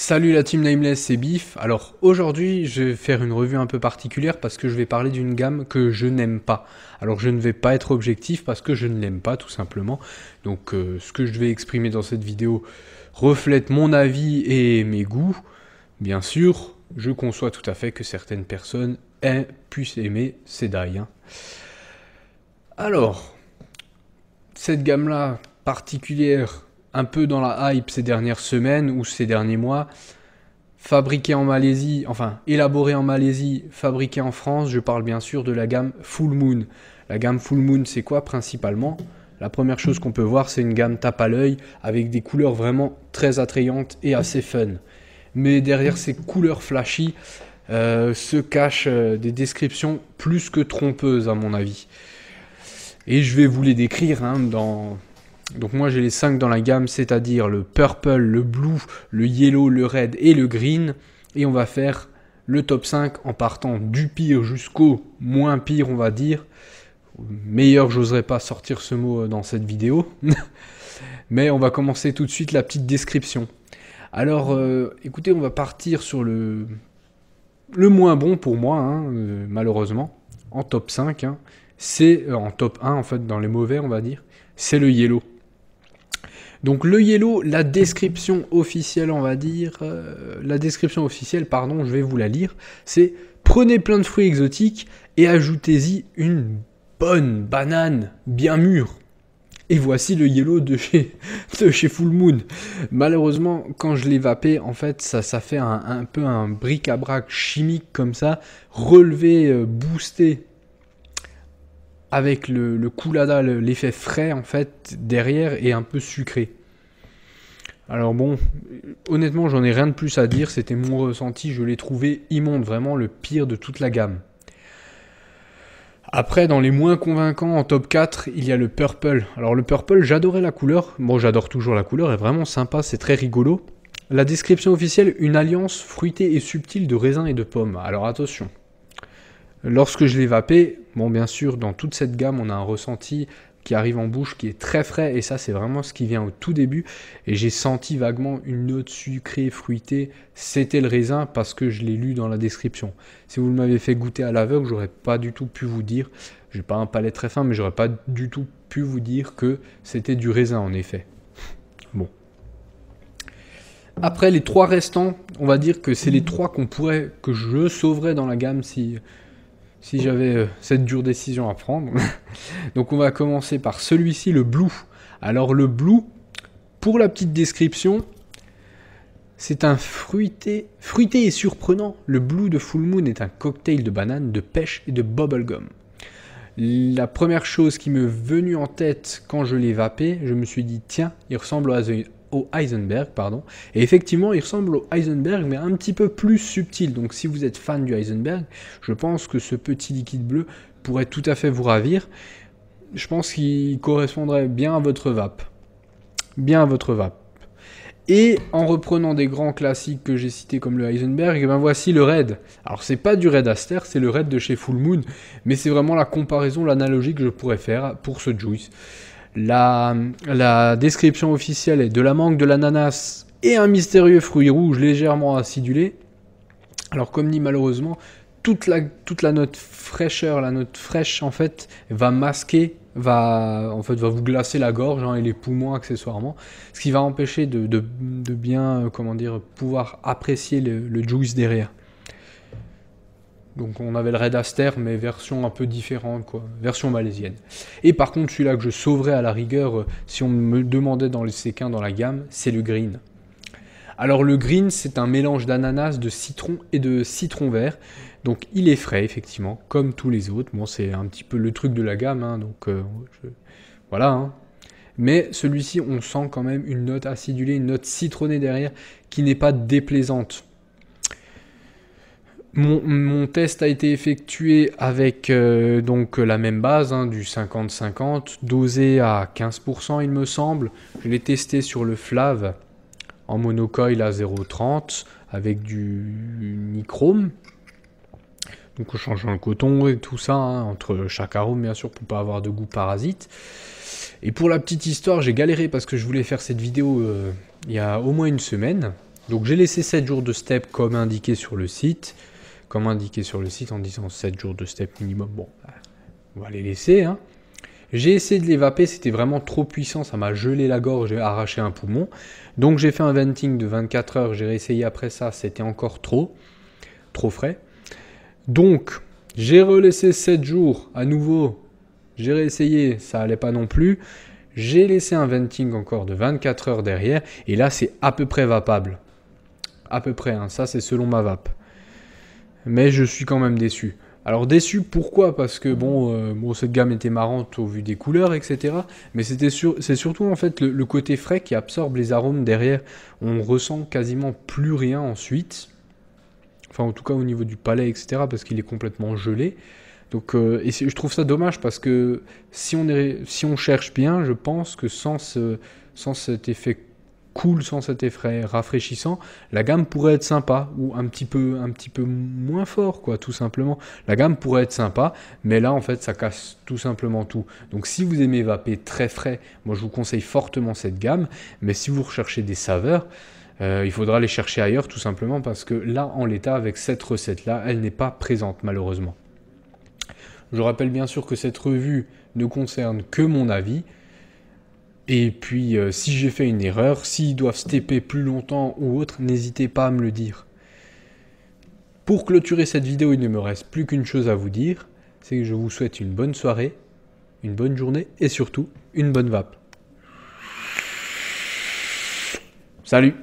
Salut la team Nameless, c'est Biff. Alors aujourd'hui je vais faire une revue un peu particulière parce que je vais parler d'une gamme que je n'aime pas. Alors je ne vais pas être objectif parce que je ne l'aime pas tout simplement. Donc ce que je vais exprimer dans cette vidéo reflète mon avis et mes goûts. Bien sûr, je conçois tout à fait que certaines personnes puissent aimer ces die. Alors, cette gamme-là particulière, un peu dans la hype ces dernières semaines ou ces derniers mois, fabriquée en Malaisie, enfin élaborée en Malaisie, fabriquée en France, je parle bien sûr de la gamme Full Moon. La gamme Full Moon, c'est quoi principalement? La première chose qu'on peut voir, c'est une gamme tape à l'œil avec des couleurs vraiment très attrayantes et assez fun. Mais derrière ces couleurs flashy se cachent des descriptions plus que trompeuses à mon avis. Et je vais vous les décrire Donc moi j'ai les 5 dans la gamme, c'est-à-dire le purple, le blue, le yellow, le red et le green. Et on va faire le top 5 en partant du pire jusqu'au moins pire, on va dire. Meilleur, j'oserais pas sortir ce mot dans cette vidéo. Mais on va commencer tout de suite la petite description. Alors écoutez, on va partir sur le moins bon pour moi, malheureusement, en top 5. C'est en top 1 en fait, dans les mauvais on va dire, c'est le yellow. Donc le yellow, la description officielle, on va dire, je vais vous la lire, c'est prenez plein de fruits exotiques et ajoutez-y une bonne banane bien mûre. Et voici le yellow de chez Full Moon. Malheureusement, quand je l'ai vapé, en fait, ça fait un peu un bric-à-brac chimique comme ça, relevé, boosté, avec le coolada, l'effet frais en fait derrière et un peu sucré. Alors bon, honnêtement j'en ai rien de plus à dire, c'était mon ressenti, je l'ai trouvé immonde, vraiment le pire de toute la gamme. Après dans les moins convaincants en top 4, il y a le purple. Alors le purple, j'adorais la couleur, bon j'adore toujours la couleur, elle est vraiment sympa, c'est très rigolo. La description officielle, une alliance fruitée et subtile de raisins et de pommes. Alors attention. Lorsque je l'ai vapé, bon bien sûr dans toute cette gamme on a un ressenti qui arrive en bouche qui est très frais et ça c'est vraiment ce qui vient au tout début et j'ai senti vaguement une note sucrée, fruitée, c'était le raisin parce que je l'ai lu dans la description. Si vous m'avez fait goûter à l'aveugle, j'aurais pas du tout pu vous dire, j'ai pas un palais très fin mais j'aurais pas du tout pu vous dire que c'était du raisin en effet. Bon. Après les trois restants, on va dire que c'est les trois que je sauverais dans la gamme si j'avais cette dure décision à prendre. Donc on va commencer par celui-ci, le blue. Alors le blue, pour la petite description, c'est un fruité et surprenant. Le blue de Full Moon est un cocktail de banane, de pêche et de bubblegum. La première chose qui m'est venue en tête quand je l'ai vapé, je me suis dit tiens, il ressemble au Heisenberg, pardon. Et effectivement, il ressemble au Heisenberg, mais un petit peu plus subtil. Donc si vous êtes fan du Heisenberg, je pense que ce petit liquide bleu pourrait tout à fait vous ravir. Je pense qu'il correspondrait bien à votre vape. Bien à votre vape. Et en reprenant des grands classiques que j'ai cités comme le Heisenberg, ben voici le Red. Alors c'est pas du Red Aster, c'est le Red de chez Full Moon, mais c'est vraiment la comparaison, l'analogie que je pourrais faire pour ce juice. La description officielle est de la mangue, de l'ananas et un mystérieux fruit rouge légèrement acidulé. Alors comme dit malheureusement, toute la note fraîcheur, la note fraîche en fait, va masquer, va vous glacer la gorge et les poumons accessoirement, ce qui va empêcher de bien, pouvoir apprécier le juice derrière. Donc on avait le Red Aster, mais version un peu différente, quoi, version malaisienne. Et par contre, celui-là que je sauverais à la rigueur, si on me demandait dans les séquins dans la gamme, c'est le Green. Alors le Green, c'est un mélange d'ananas, de citron et de citron vert. Donc il est frais, effectivement, comme tous les autres. Bon, c'est un petit peu le truc de la gamme, voilà. Mais celui-ci, on sent quand même une note acidulée, une note citronnée derrière, qui n'est pas déplaisante. Mon test a été effectué avec la même base, du 50-50, dosé à 15% il me semble. Je l'ai testé sur le Flav en monocoil à 0,30 avec du nichrome. Donc en changeant le coton et tout ça, entre chaque arôme bien sûr pour pas avoir de goût parasite. Et pour la petite histoire, j'ai galéré parce que je voulais faire cette vidéo il y a au moins une semaine. Donc j'ai laissé 7 jours de step comme indiqué sur le site. Comme indiqué sur le site en disant 7 jours de step minimum. Bon, on va les laisser. Hein. J'ai essayé de les vaper, c'était vraiment trop puissant, ça m'a gelé la gorge, j'ai arraché un poumon. Donc j'ai fait un venting de 24 heures, j'ai réessayé après ça, c'était encore trop frais. Donc j'ai relaissé 7 jours à nouveau, j'ai réessayé, ça allait pas non plus. J'ai laissé un venting encore de 24 heures derrière, et là c'est à peu près vapable. À peu près, hein, ça c'est selon ma vape. Mais je suis quand même déçu. Alors déçu, pourquoi? Parce que bon, cette gamme était marrante au vu des couleurs, etc. Mais c'est surtout en fait le côté frais qui absorbe les arômes derrière. On ressent quasiment plus rien ensuite. Enfin, en tout cas au niveau du palais, etc. Parce qu'il est complètement gelé. Donc, je trouve ça dommage parce que si on cherche bien, je pense que sans cet effet cool, sans cet effet rafraîchissant, la gamme pourrait être sympa ou un petit peu moins fort, quoi, tout simplement. La gamme pourrait être sympa, mais là en fait ça casse tout simplement tout. Donc si vous aimez vaper très frais, moi je vous conseille fortement cette gamme, mais si vous recherchez des saveurs, il faudra les chercher ailleurs tout simplement parce que là en l'état avec cette recette là, elle n'est pas présente malheureusement. Je rappelle bien sûr que cette revue ne concerne que mon avis. Et puis, si j'ai fait une erreur, s'ils doivent stepper plus longtemps ou autre, n'hésitez pas à me le dire. Pour clôturer cette vidéo, il ne me reste plus qu'une chose à vous dire, c'est que je vous souhaite une bonne soirée, une bonne journée et surtout une bonne vape. Salut!